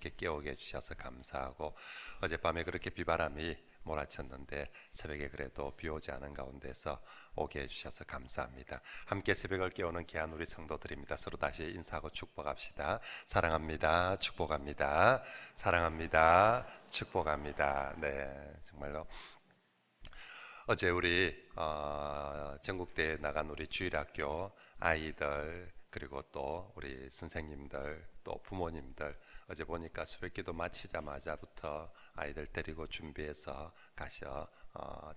함께 깨우게 해주셔서 감사하고, 어젯밤에 그렇게 비바람이 몰아쳤는데 새벽에 그래도 비 오지 않은 가운데서 오게 해주셔서 감사합니다. 함께 새벽을 깨우는 귀한 우리 성도들입니다. 서로 다시 인사하고 축복합시다. 사랑합니다. 축복합니다. 사랑합니다. 축복합니다. 네, 정말로 어제 우리 전국대회 나간 우리 주일학교 아이들, 그리고 또 우리 선생님들, 또 부모님들, 어제 보니까 새벽기도 마치자마자부터 아이들 데리고 준비해서 가셔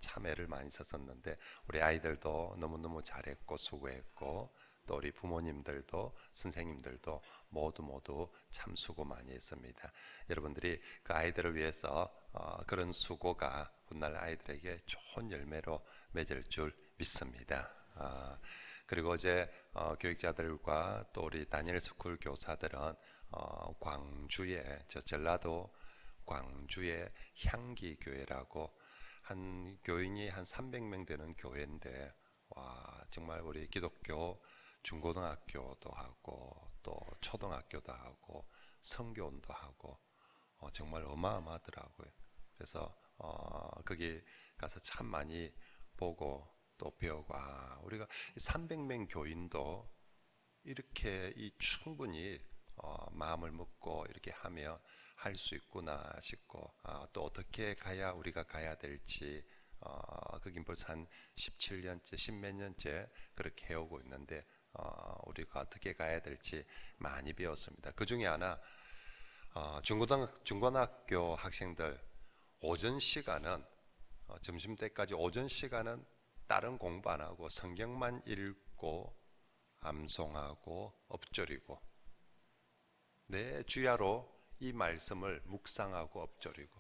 참여를 많이 썼었는데, 우리 아이들도 너무너무 잘했고 수고했고, 또 우리 부모님들도 선생님들도 모두 참 수고 많이 했습니다. 여러분들이 그 아이들을 위해서 그런 수고가 훗날 아이들에게 좋은 열매로 맺을 줄 믿습니다. 그리고 어제 교육자들과 또 우리 다니엘 스쿨 교사들은 광주의 전라도 광주의 향기 교회라고 한 교인이 한 300명 되는 교회인데, 와, 정말 우리 기독교 중고등학교도 하고 또 초등학교도 하고 성교원도 하고 정말 어마어마하더라고요. 그래서 거기 가서 참 많이 보고 또 배우고, 우리가 300명 교인도 이렇게 충분히 마음을 먹고 이렇게 하며 할 수 있구나 싶고, 또 어떻게 가야 우리가 가야 될지, 거긴 벌써 한 17년째 10몇 년째 그렇게 해오고 있는데, 우리가 어떻게 가야 될지 많이 배웠습니다. 그 중에 하나, 중고등학교 학생들 오전 시간은 점심때까지 오전 시간은 다른 공부 안 하고 성경만 읽고 암송하고 엎조리고, 내 주야로 이 말씀을 묵상하고 엎조리고,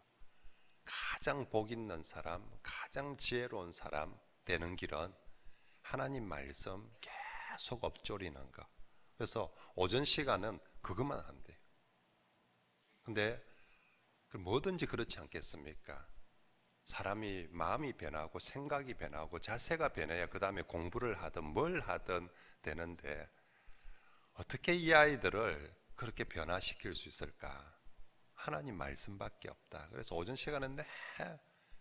가장 복 있는 사람, 가장 지혜로운 사람 되는 길은 하나님 말씀 계속 엎조리는 거. 그래서 오전 시간은 그것만 한대요. 근데 뭐든지 그렇지 않겠습니까? 사람이 마음이 변하고 생각이 변하고 자세가 변해야 그 다음에 공부를 하든 뭘 하든 되는데, 어떻게 이 아이들을 그렇게 변화시킬 수 있을까? 하나님 말씀밖에 없다. 그래서 오전 시간은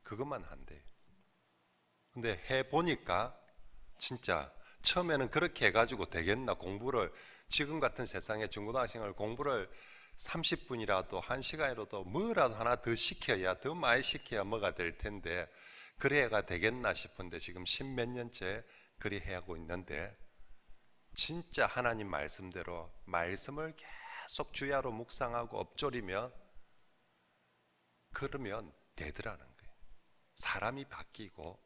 그것만 한대요. 근데 해보니까 진짜 처음에는 그렇게 해가지고 되겠나, 공부를 지금 같은 세상에 중고등학생을 공부를 30분이라도 1시간이라도 뭐라도 하나 더 시켜야, 더 많이 시켜야 뭐가 될 텐데 그래야 되겠나 싶은데, 지금 10몇 년째 그리 해하고 있는데, 진짜 하나님 말씀대로 말씀을 계속 주야로 묵상하고 엎조리면 그러면 되더라는 거예요. 사람이 바뀌고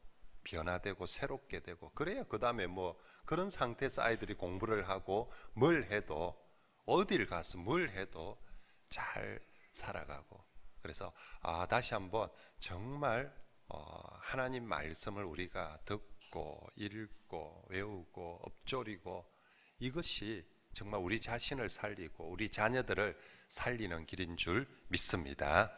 변화되고 새롭게 되고, 그래야 그 다음에 뭐 그런 상태에서 아이들이 공부를 하고 뭘 해도, 어딜 가서 뭘 해도 잘 살아가고. 그래서 다시 한번 정말 하나님 말씀을 우리가 듣고 읽고 외우고 엎조리고, 이것이 정말 우리 자신을 살리고 우리 자녀들을 살리는 길인 줄 믿습니다.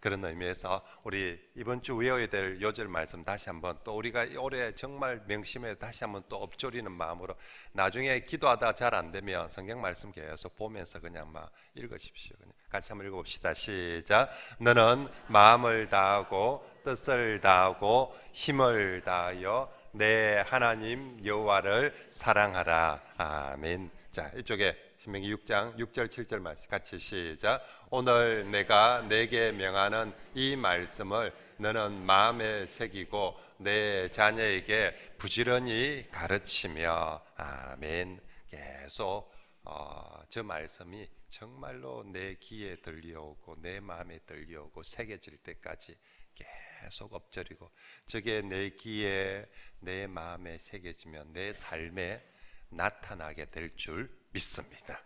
그런 의미에서 우리 이번 주 외워야 될 요절 말씀 다시 한번, 또 우리가 올해 정말 명심해 다시 한번 또 엎조리는 마음으로, 나중에 기도하다 잘 안 되면 성경 말씀 계속 보면서 그냥 막 읽으십시오. 그냥 같이 한번 읽어봅시다. 시작. 너는 마음을 다하고 뜻을 다하고 힘을 다하여 내 하나님 여호와를 사랑하라. 아멘. 자, 이쪽에 신명기 6장 6절 7절 말씀 같이 시작. 오늘 내가 내게 명하는 이 말씀을 너는 마음에 새기고 내 자녀에게 부지런히 가르치며. 아멘. 계속 저 말씀이 정말로 내 귀에 들려오고 내 마음에 들려오고 새겨질 때까지 계속 엎드리고, 저게 내 귀에 내 마음에 새겨지면 내 삶에 나타나게 될 줄 믿습니다.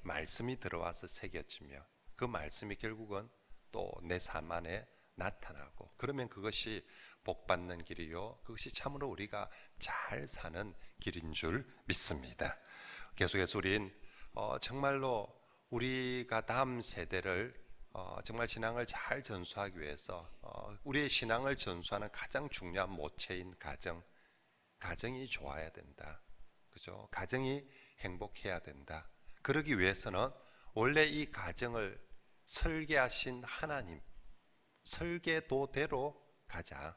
말씀이 들어와서 새겨지며 그 말씀이 결국은 또 내 삶 안에 나타나고, 그러면 그것이 복받는 길이요, 그것이 참으로 우리가 잘 사는 길인 줄 믿습니다. 계속해서 우린 정말로 우리가 다음 세대를 정말 신앙을 잘 전수하기 위해서 우리의 신앙을 전수하는 가장 중요한 모체인 가정이 좋아야 된다. 그죠? 가정이 행복해야 된다. 그러기 위해서는 원래 이 가정을 설계하신 하나님 설계도대로 가자.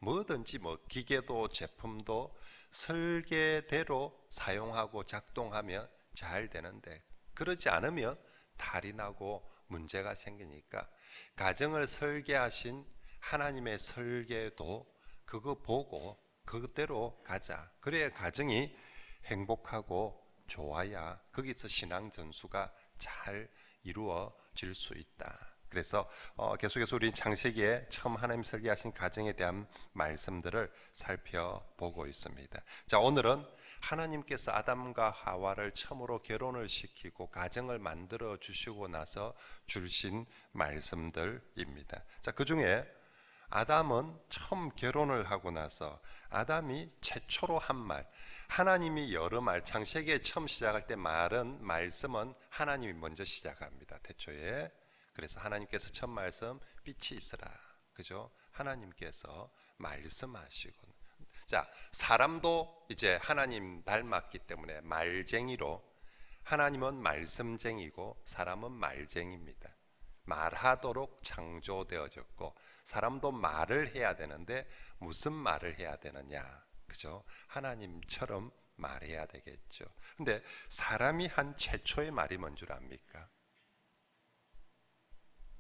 뭐든지 뭐 기계도 제품도 설계대로 사용하고 작동하면 잘 되는데 그러지 않으면 탈이 나고 문제가 생기니까 가정을 설계하신 하나님의 설계도 그거 보고 그대로 가자. 그래야 가정이 행복하고 좋아야 거기서 신앙 전수가 잘 이루어질 수 있다. 그래서 계속해서 우리 창세기에 처음 하나님 설계하신 가정에 대한 말씀들을 살펴보고 있습니다. 자, 오늘은 하나님께서 아담과 하와를 처음으로 결혼을 시키고 가정을 만들어 주시고 나서 주신 말씀들입니다. 자, 그 중에 아담은 처음 결혼을 하고 나서 아담이 최초로 한 말, 하나님이 여러 말, 창세기에 처음 시작할 때 말씀은 하나님이 먼저 시작합니다. 태초에. 그래서 하나님께서 첫 말씀 빛이 있으라. 그죠? 하나님께서 말씀하시고. 자, 사람도 이제 하나님 닮았기 때문에 말쟁이로 하나님은 말씀쟁이고 사람은 말쟁이입니다. 말하도록 창조되어졌고 사람도 말을 해야 되는데 무슨 말을 해야 되느냐? 그죠? 하나님처럼 말해야 되겠죠. 근데 사람이 한 최초의 말이 뭔 줄 압니까?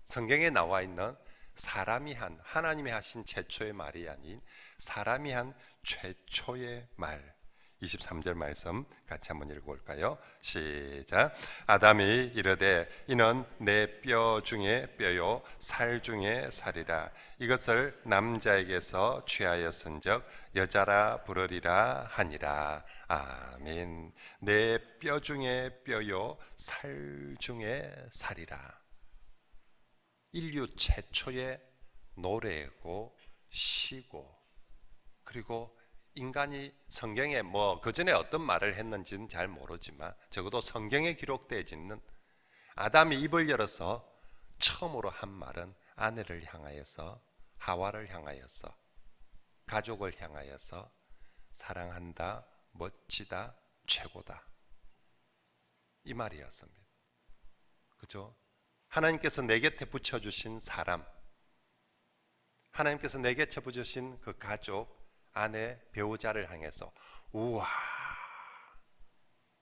성경에 나와 있는 사람이 한 하나님이 하신 최초의 말이 아닌 사람이 한 최초의 말 23절 말씀 같이 한번 읽어볼까요? 시작. 아담이 이르되 이는 내 뼈 중에 뼈요 살 중에 살이라 이것을 남자에게서 취하였은즉 여자라 부르리라 하니라. 아멘. 내 뼈 중에 뼈요 살 중에 살이라. 인류 최초의 노래고 시고 그리고 인간이 성경에 뭐 그전에 어떤 말을 했는지는 잘 모르지만 적어도 성경에 기록되어 있는 아담이 입을 열어서 처음으로 한 말은 아내를 향하여서 하와를 향하여서 가족을 향하여서 사랑한다, 멋지다, 최고다 이 말이었습니다. 그죠? 하나님께서 내 곁에 붙여주신 사람, 하나님께서 내 곁에 붙여주신 그 가족, 아내, 배우자를 향해서 우와,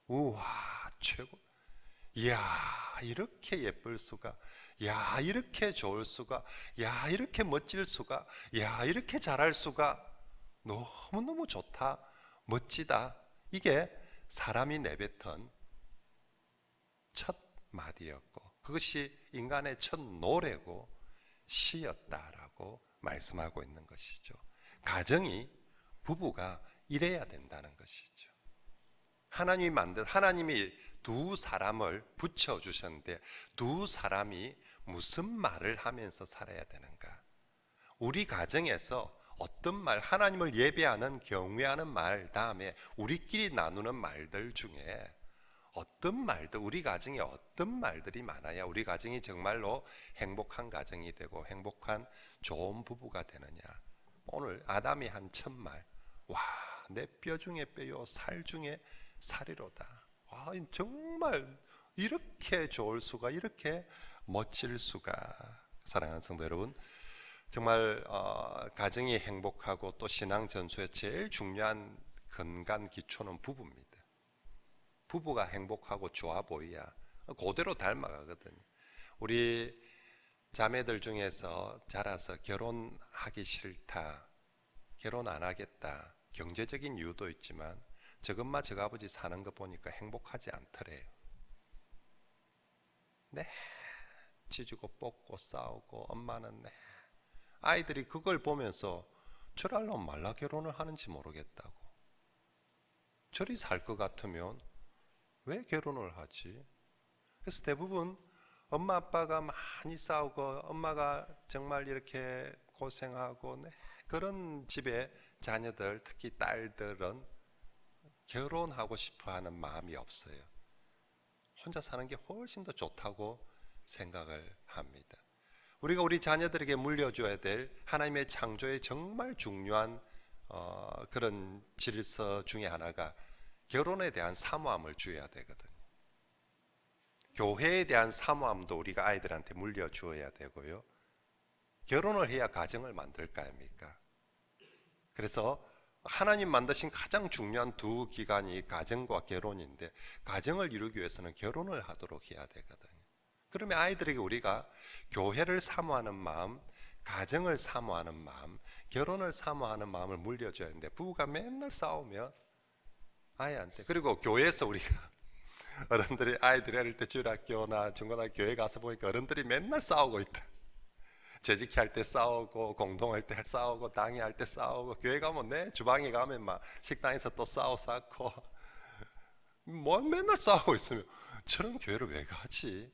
우와, 최고. 이야, 이렇게 예쁠 수가, 야, 이렇게 좋을 수가, 야, 이렇게 멋질 수가, 야, 이렇게 잘할 수가, 너무너무 좋다, 멋지다. 이게 사람이 내뱉은 첫 마디였고 그것이 인간의 첫 노래고 시였다라고 말씀하고 있는 것이죠. 가정이 부부가 이래야 된다는 것이죠. 하나님이 두 사람을 붙여 주셨는데 두 사람이 무슨 말을 하면서 살아야 되는가? 우리 가정에서 어떤 말, 하나님을 예배하는 경외하는 말 다음에 우리끼리 나누는 말들 중에 어떤 말들, 우리 가정에 어떤 말들이 많아야 우리 가정이 정말로 행복한 가정이 되고 행복한 좋은 부부가 되느냐. 오늘 아담이 한 첫 말, 와, 내 뼈 중에 뼈요 살 중에 살이로다. 와, 정말 이렇게 좋을 수가, 이렇게 멋질 수가. 사랑하는 성도 여러분, 정말 가정이 행복하고 또 신앙 전수의 제일 중요한 근간 기초는 부부입니다. 부부가 행복하고 좋아 보여야 그대로 닮아가거든요. 우리 자매들 중에서 자라서 결혼하기 싫다, 결혼 안 하겠다, 경제적인 이유도 있지만 저것마 저거 아버지 사는 거 보니까 행복하지 않더래요. 네, 찢고 뽑고 싸우고 엄마는 네. 아이들이 그걸 보면서 저랄로 말라 결혼을 하는지 모르겠다고. 저리 살 것 같으면 왜 결혼을 하지? 그래서 대부분 엄마 아빠가 많이 싸우고 엄마가 정말 이렇게 고생하고 네, 그런 집에 자녀들 특히 딸들은 결혼하고 싶어하는 마음이 없어요. 혼자 사는 게 훨씬 더 좋다고 생각을 합니다. 우리가 우리 자녀들에게 물려줘야 될 하나님의 창조의 정말 중요한 그런 질서 중에 하나가 결혼에 대한 사모함을 주어야 되거든요. 교회에 대한 사모함도 우리가 아이들한테 물려주어야 되고요. 결혼을 해야 가정을 만들 거 아닙니까? 그래서 하나님 만드신 가장 중요한 두 기관이 가정과 결혼인데, 가정을 이루기 위해서는 결혼을 하도록 해야 되거든요. 그러면 아이들에게 우리가 교회를 사모하는 마음, 가정을 사모하는 마음, 결혼을 사모하는 마음을 물려줘야 하는데, 부부가 맨날 싸우면 아이한테, 그리고 교회에서 우리가 어른들이 아이들이 어릴 때 주일학교나 중고등학교 교회 가서 보니까 어른들이 맨날 싸우고 있다. 재직회 할 때 싸우고, 공동할 때 싸우고, 당회 할 때 싸우고, 교회 가면 주방에 가면 막 식당에서 또 싸우고 뭐 맨날 싸우고 있으면 저런 교회를 왜 가지?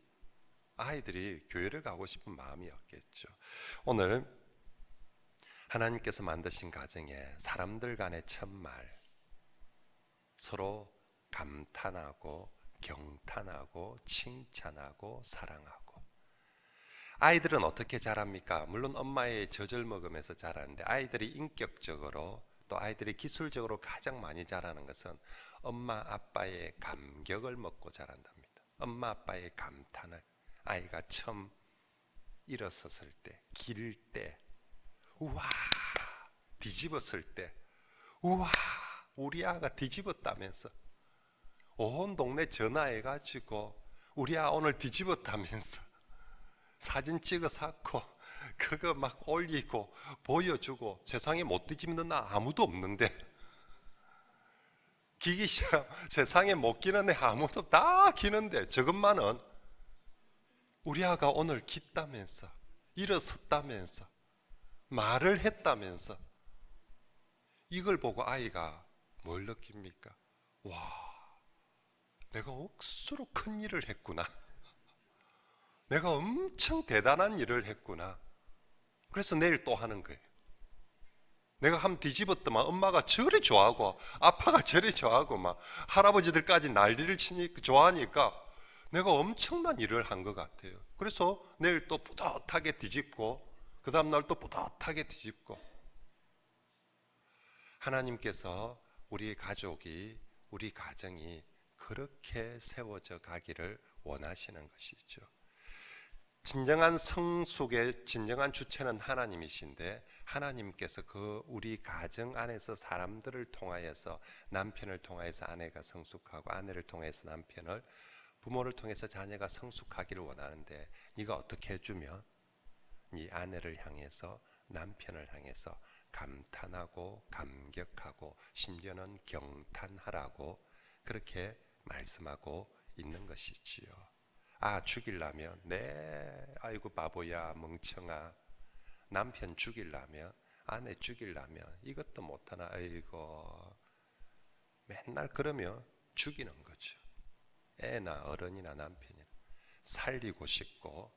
아이들이 교회를 가고 싶은 마음이었겠죠. 오늘 하나님께서 만드신 가정에 사람들 간의 첫말, 서로 감탄하고 경탄하고 칭찬하고 사랑하고. 아이들은 어떻게 자랍니까? 물론 엄마의 젖을 먹으면서 자라는데, 아이들이 인격적으로 또 아이들이 기술적으로 가장 많이 자라는 것은 엄마 아빠의 감격을 먹고 자란답니다. 엄마 아빠의 감탄을. 아이가 처음 일어섰을 때, 길 때, 우와, 뒤집었을 때, 우와, 우리 아가 뒤집었다면서 온 동네 전화해가지고 우리 아 오늘 뒤집었다면서 사진 찍어서 갖고 그거 막 올리고 보여주고. 세상에 못 뒤집는 아 아무도 없는데, 기기 시작 세상에 못 기는 애 아무도 다 기는데, 저것만은 우리 아가 오늘 깃다면서, 일어섰다면서, 말을 했다면서. 이걸 보고 아이가 뭘 느낍니까? 와, 내가 억수로 큰 일을 했구나. 내가 엄청 대단한 일을 했구나. 그래서 내일 또 하는 거예요. 내가 한번 뒤집었더만 엄마가 저리 좋아하고 아빠가 저리 좋아하고 막 할아버지들까지 난리를 치니까, 좋아하니까 내가 엄청난 일을 한 것 같아요. 그래서 내일 또 뿌듯하게 뒤집고, 그 다음 날 또 뿌듯하게 뒤집고. 하나님께서 우리 가족이, 우리 가정이 그렇게 세워져 가기를 원하시는 것이죠. 진정한 성숙의 진정한 주체는 하나님이신데, 하나님께서 그 우리 가정 안에서 사람들을 통하여서, 남편을 통하여서 아내가 성숙하고, 아내를 통해서 남편을, 부모를 통해서 자녀가 성숙하기를 원하는데, 네가 어떻게 해주면 네 아내를 향해서, 남편을 향해서 감탄하고 감격하고 심지어는 경탄하라고 그렇게 말씀하고 있는 것이지요. 아, 죽이려면, 아이고 바보야 멍청아. 남편 죽이려면, 아내 죽이려면 이것도 못하나, 아이고. 맨날 그러면 죽이는 거죠. 애나 어른이나 남편이나. 살리고 싶고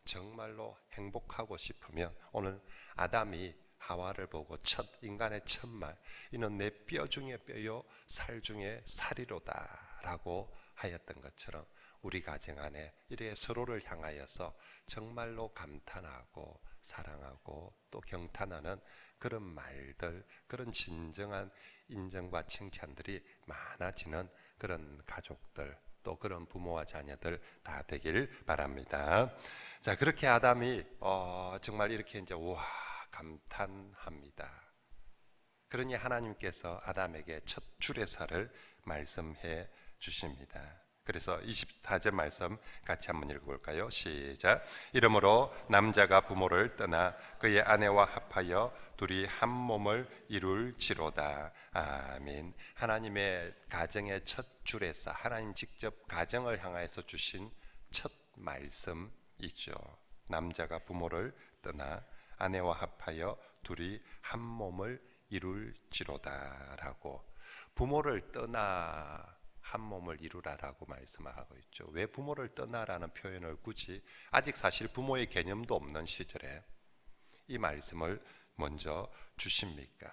정말로 행복하고 싶으면, 오늘 아담이 하와를 보고 인간의 첫 말, 이는 내 뼈 중에 뼈요 살 중에 살이로다 라고 하였던 것처럼, 우리 가정 안에 이렇게 서로를 향하여서 정말로 감탄하고 사랑하고 또 경탄하는 그런 말들, 그런 진정한 인정과 칭찬들이 많아지는 그런 가족들, 또 그런 부모와 자녀들 다 되길 바랍니다. 자, 그렇게 아담이 정말 이렇게 이제 와 감탄합니다. 그러니 하나님께서 아담에게 첫 주례사를 말씀해 주십니다. 그래서 24절 말씀 같이 한번 읽어볼까요? 시작. 이러므로 남자가 부모를 떠나 그의 아내와 합하여 둘이 한 몸을 이룰지로다. 아멘. 하나님의 가정의 첫 주례사, 하나님 직접 가정을 향하여서 주신 첫 말씀이죠. 남자가 부모를 떠나 아내와 합하여 둘이 한 몸을 이룰지로다 라고. 부모를 떠나 한 몸을 이루라라고 말씀하고 있죠. 왜 부모를 떠나라는 표현을 굳이, 아직 사실 부모의 개념도 없는 시절에 이 말씀을 먼저 주십니까?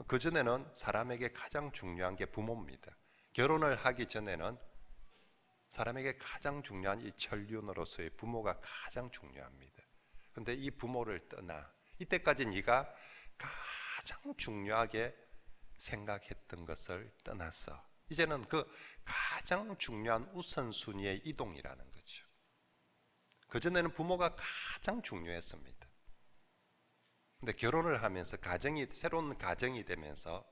그전에는 사람에게 가장 중요한 게 부모입니다. 결혼을 하기 전에는 사람에게 가장 중요한 이 천륜으로서의 부모가 가장 중요합니다. 그런데 이 부모를 떠나, 이때까지 네가 가장 중요하게 생각했던 것을 떠났어. 이제는 그 가장 중요한 우선순위의 이동이라는 거죠. 그전에는 부모가 가장 중요했습니다. 근데 결혼을 하면서 새로운 가정이 되면서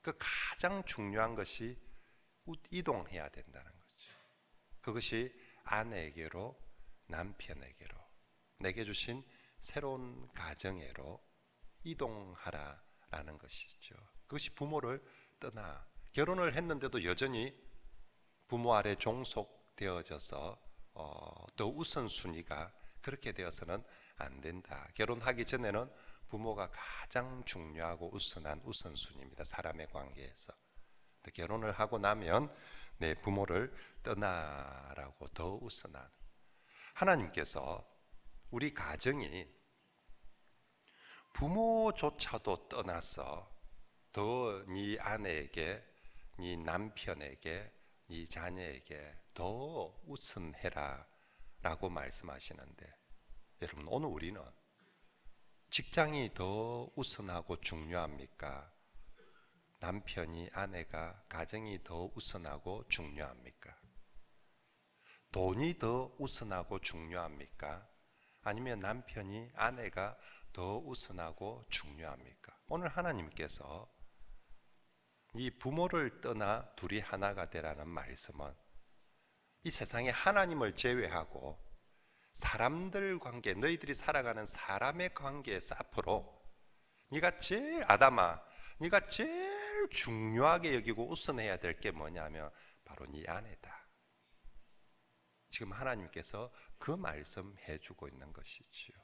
그 가장 중요한 것이 이동해야 된다는 거죠. 그것이 아내에게로, 남편에게로, 내게 주신 새로운 가정으로 이동하라라는 것이죠. 그것이 부모를 떠나, 결혼을 했는데도 여전히 부모 아래 종속되어져서 더 우선순위가 그렇게 되어서는 안 된다. 결혼하기 전에는 부모가 가장 중요하고 우선한 우선순위입니다. 사람의 관계에서. 결혼을 하고 나면 내 부모를 떠나라고 더 우선한, 하나님께서 우리 가정이 부모조차도 떠나서 더 네 아내에게, 네 남편에게, 네 자녀에게 더 우선해라 라고 말씀하시는데, 여러분 오늘 우리는 직장이 더 우선하고 중요합니까? 남편이, 아내가, 가정이 더 우선하고 중요합니까? 돈이 더 우선하고 중요합니까? 아니면 남편이, 아내가 더 우선하고 중요합니까? 오늘 하나님께서 이 부모를 떠나 둘이 하나가 되라는 말씀은 이 세상에 하나님을 제외하고 사람들 관계, 너희들이 살아가는 사람의 관계에서 앞으로 네가 제일, 아담아, 네가 제일 중요하게 여기고 우선해야 될 게 뭐냐면 바로 네 아내다. 지금 하나님께서 그 말씀 해주고 있는 것이지요.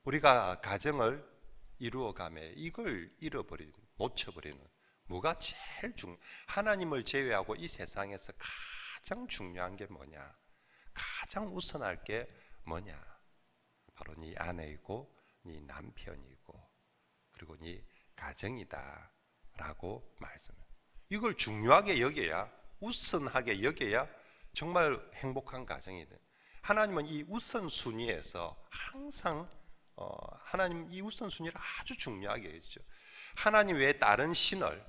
우리가 가정을 이루어가며 이걸 잃어버리는, 놓쳐버리는, 뭐가 제일 하나님을 제외하고 이 세상에서 가장 중요한 게 뭐냐? 가장 우선할 게 뭐냐? 바로 네 아내이고 네 남편이고 그리고 네 가정이다 라고 말씀해요. 이걸 중요하게 여겨야, 우선하게 여겨야 정말 행복한 가정이 돼. 하나님은 이 우선순위에서 항상 하나님 이 우선순위를 아주 중요하게 해주죠. 하나님 외에 다른 신을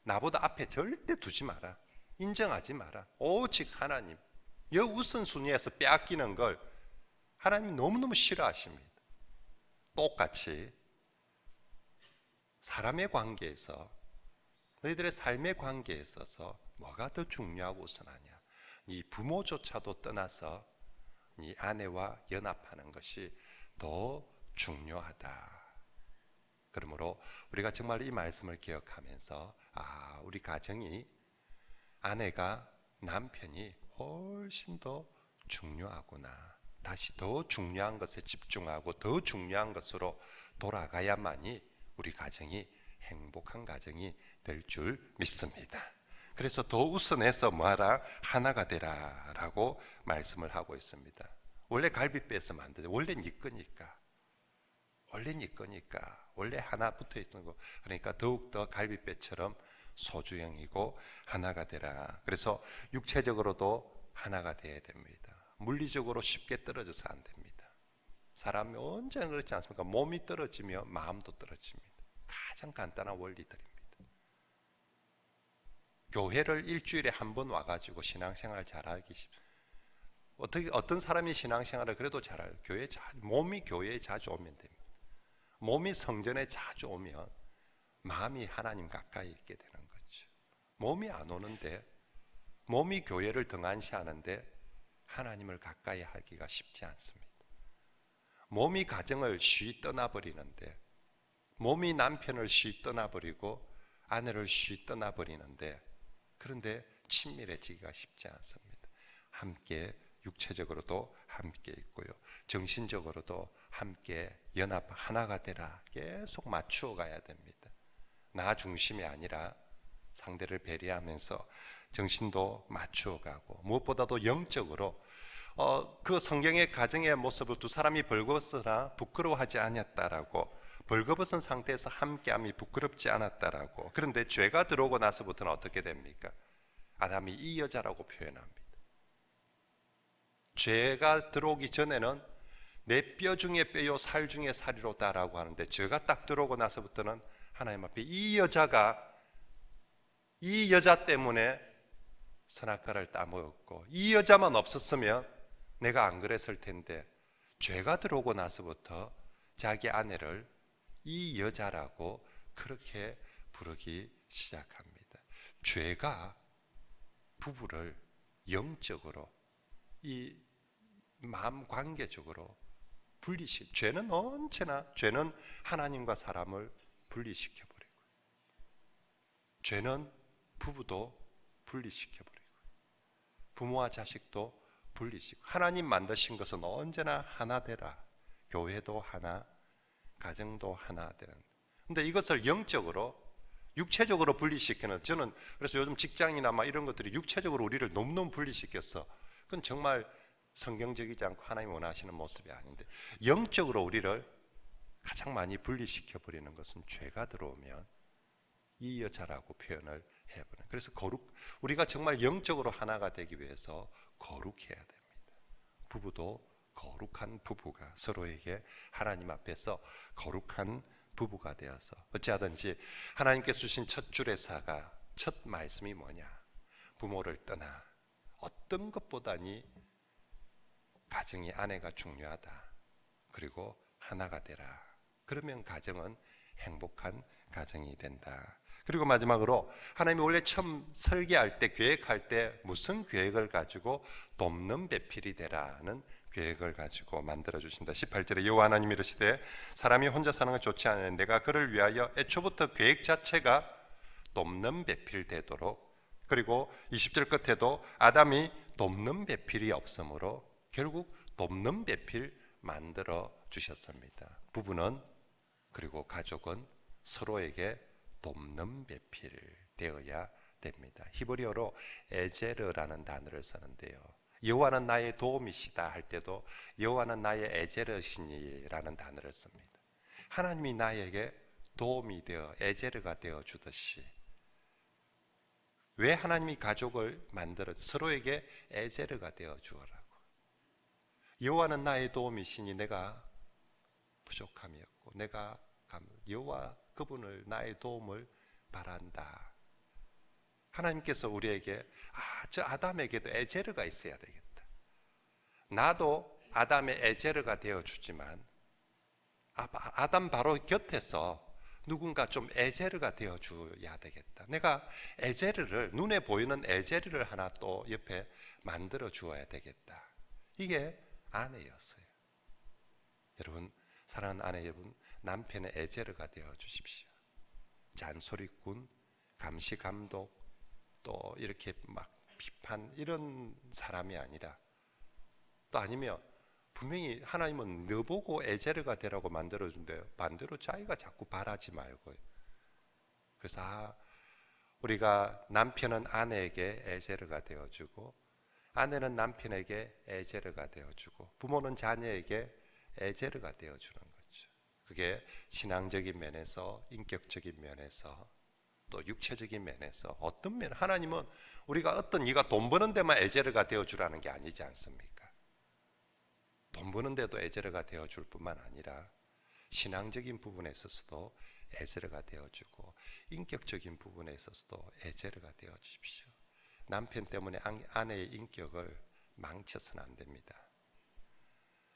나보다 앞에 절대 두지 마라. 인정하지 마라. 오직 하나님. 이 우선순위에서 빼앗기는 걸 하나님이 너무너무 싫어하십니다. 똑같이 사람의 관계에서, 너희들의 삶의 관계에 있어서 뭐가 더 중요하고 우선하냐? 네 부모조차도 떠나서 네 아내와 연합하는 것이 더 중요하다. 그러므로 우리가 정말 이 말씀을 기억하면서 우리 가정이, 아내가, 남편이 훨씬 더 중요하구나. 다시 더 중요한 것에 집중하고 더 중요한 것으로 돌아가야만이 우리 가정이 행복한 가정이 될 줄 믿습니다. 그래서 더 우선해서 뭐하라? 하나가 되라 라고 말씀을 하고 있습니다. 원래 갈비뼈에서 만들죠. 원래 네 거니까. 원래 네 거니까. 원래 하나 붙어 있는 거. 그러니까 더욱더 갈비뼈처럼 소주형이고 하나가 되라. 그래서 육체적으로도 하나가 돼야 됩니다. 물리적으로 쉽게 떨어져서 안 됩니다. 사람이 언제나 그렇지 않습니까? 몸이 떨어지면 마음도 떨어집니다. 가장 간단한 원리들입니다. 교회를 일주일에 한 번 와가지고 신앙생활 잘하기 어떤 사람이 신앙생활을 그래도 잘해요. 몸이 교회에 자주 오면 됩니다. 몸이 성전에 자주 오면 마음이 하나님 가까이 있게 되는 거죠. 몸이 안 오는데, 몸이 교회를 등한시하는데 하나님을 가까이 하기가 쉽지 않습니다. 몸이 가정을 쉬 떠나버리는데, 몸이 남편을 쉬 떠나버리고 아내를 쉬 떠나버리는데, 그런데 친밀해지기가 쉽지 않습니다. 함께 육체적으로도 함께 있고요, 정신적으로도 함께 연합 하나가 되라. 계속 맞추어 가야 됩니다. 나 중심이 아니라 상대를 배려하면서 정신도 맞추어 가고, 무엇보다도 영적으로 그 성경의 가정의 모습을 두 사람이 벌거벗으나 부끄러워하지 않았다라고, 벌거벗은 상태에서 함께함이 부끄럽지 않았다라고. 그런데 죄가 들어오고 나서부터는 어떻게 됩니까? 아담이 이 여자라고 표현합니다. 죄가 들어오기 전에는 내 뼈 중에 뼈요 살 중에 살이로다라고 하는데, 죄가 딱 들어오고 나서부터는 하나님 앞에 이 여자가 이 여자 때문에 선악과를 따먹었고 이 여자만 없었으면 내가 안 그랬을 텐데 죄가 들어오고 나서부터 자기 아내를 이 여자라고 그렇게 부르기 시작합니다. 죄가 부부를 영적으로 이 마음 관계적으로 죄는 언제나 죄는 하나님과 사람을 분리시켜 버리고 죄는 부부도 분리시켜 버리고 부모와 자식도 분리시키고 하나님 만드신 것은 언제나 하나 되라. 교회도 하나, 가정도 하나 되는. 근데 이것을 영적으로 육체적으로 분리시키는, 저는 그래서 요즘 직장이나 막 이런 것들이 육체적으로 우리를 너무너무 분리시켰어. 그건 정말 성경적이지 않고 하나님 원하시는 모습이 아닌데, 영적으로 우리를 가장 많이 분리시켜 버리는 것은 죄가 들어오면 이 여자라고 표현을 해버려요. 그래서 우리가 정말 영적으로 하나가 되기 위해서 거룩해야 됩니다. 부부도 거룩한 부부가 서로에게 하나님 앞에서 거룩한 부부가 되어서 어찌하든지 하나님께서 주신 첫 주례사가 첫 말씀이 뭐냐? 부모를 떠나 어떤 것보다니 가정이 아내가 중요하다. 그리고 하나가 되라. 그러면 가정은 행복한 가정이 된다. 그리고 마지막으로 하나님이 원래 처음 설계할 때 계획할 때 무슨 계획을 가지고 돕는 배필이 되라는 계획을 가지고 만들어 주십니다. 18절에 여호와 하나님이 이르시되 사람이 혼자 사는 것 좋지 않으니 내가 그를 위하여 애초부터 계획 자체가 돕는 배필 되도록, 그리고 20절 끝에도 아담이 돕는 배필이 없으므로 결국 돕는 배필 만들어 주셨습니다. 부부는 그리고 가족은 서로에게 돕는 배필 되어야 됩니다. 히브리어로 에제르라는 단어를 쓰는데요. 여호와는 나의 도움이시다 할 때도 여호와는 나의 에제르시니라는 단어를 씁니다. 하나님이 나에게 도움이 되어 에제르가 되어 주듯이, 왜 하나님이 가족을 만들어 서로에게 에제르가 되어 주어라고. 여호와는 나의 도움이시니 내가 부족함이 없고 내가 여호와 그분을 나의 도움을 바란다. 하나님께서 우리에게 저 아담에게도 에제르가 있어야 되겠다. 나도 아담의 에제르가 되어주지만 아담 바로 곁에서 누군가 좀 에제르가 되어줘야 되겠다. 내가 에제르를, 눈에 보이는 에제르를 하나 또 옆에 만들어 주어야 되겠다. 이게 아내였어요. 여러분, 사랑하는 아내 여러분, 남편의 에제르가 되어 주십시오. 잔소리꾼, 감시감독, 또 이렇게 막 비판 이런 사람이 아니라, 또 아니면 분명히 하나님은 너 보고 에제르가 되라고 만들어준대요. 반대로 자기가 자꾸 바라지 말고요. 그래서 우리가 남편은 아내에게 에제르가 되어주고 아내는 남편에게 에제르가 되어주고 부모는 자녀에게 에제르가 되어주는 거죠. 그게 신앙적인 면에서, 인격적인 면에서, 또 육체적인 면에서, 어떤 면, 하나님은 우리가 어떤 네가 돈 버는 데만 에제르가 되어주라는 게 아니지 않습니까? 돈 버는 데도 에제르가 되어줄 뿐만 아니라 신앙적인 부분에 있어서도 에제르가 되어주고 인격적인 부분에 있어서도 에제르가 되어주십시오. 남편 때문에 아내의 인격을 망쳐서는 안 됩니다.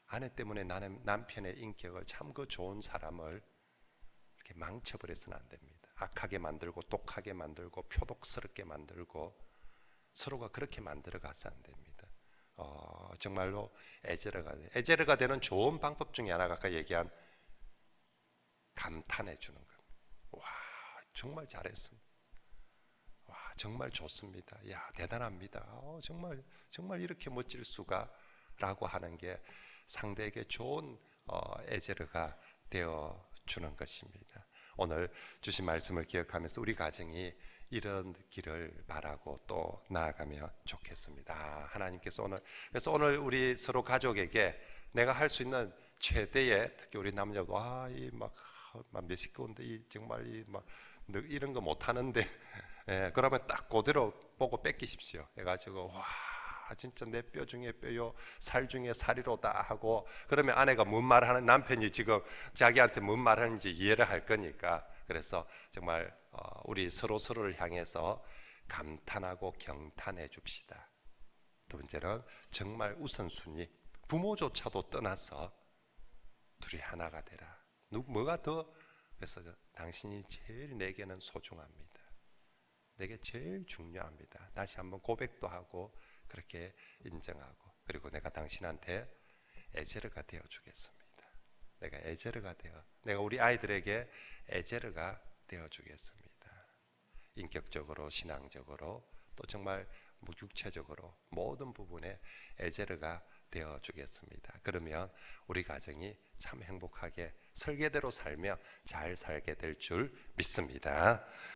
아내 때문에 나는 남편의 인격을 참 그 좋은 사람을 이렇게 망쳐버려서는 안 됩니다. 악하게 만들고 독하게 만들고 표독스럽게 만들고 서로가 그렇게 만들어 가서 안 됩니다. 정말로 에제르가 되는 좋은 방법 중에 하나가 아까 얘기한 감탄해 주는 겁니다. 와, 정말 잘했습니다. 와, 정말 좋습니다. 야, 대단합니다. 정말 이렇게 멋질 수가 라고 하는 게 상대에게 좋은 에제르가 되어 주는 것입니다. 오늘 주신 말씀을 기억하면서 우리 가정이 이런 길을 바라고 또 나아가면 좋겠습니다. 하나님께서 그래서 오늘 우리 서로 가족에게 내가 할 수 있는 최대의, 특히 우리 남자도 몇 식구인데 정말 이런 거 못 하는데 그러면 딱 그대로 보고 뺏기십시오. 해가지고 진짜 내 뼈 중에 뼈요, 살 중에 살이로다 하고, 그러면 아내가 뭔 말하는, 남편이 지금 자기한테 뭔 말하는지 이해를 할 거니까 그래서 정말 우리 서로를 향해서 감탄하고 경탄해 줍시다. 두 번째는 정말 우선순위, 부모조차도 떠나서 둘이 하나가 되라. 뭐가 더? 그래서 당신이 제일 내게는 소중합니다. 내게 제일 중요합니다. 다시 한번 고백도 하고 그렇게 인정하고, 그리고 내가 당신한테 에제르가 되어 주겠습니다. 내가 우리 아이들에게 에제르가 되어 주겠습니다. 인격적으로, 신앙적으로, 또 정말 육체적으로 모든 부분에 에제르가 되어 주겠습니다. 그러면 우리 가정이 참 행복하게 설계대로 살며 잘 살게 될 줄 믿습니다.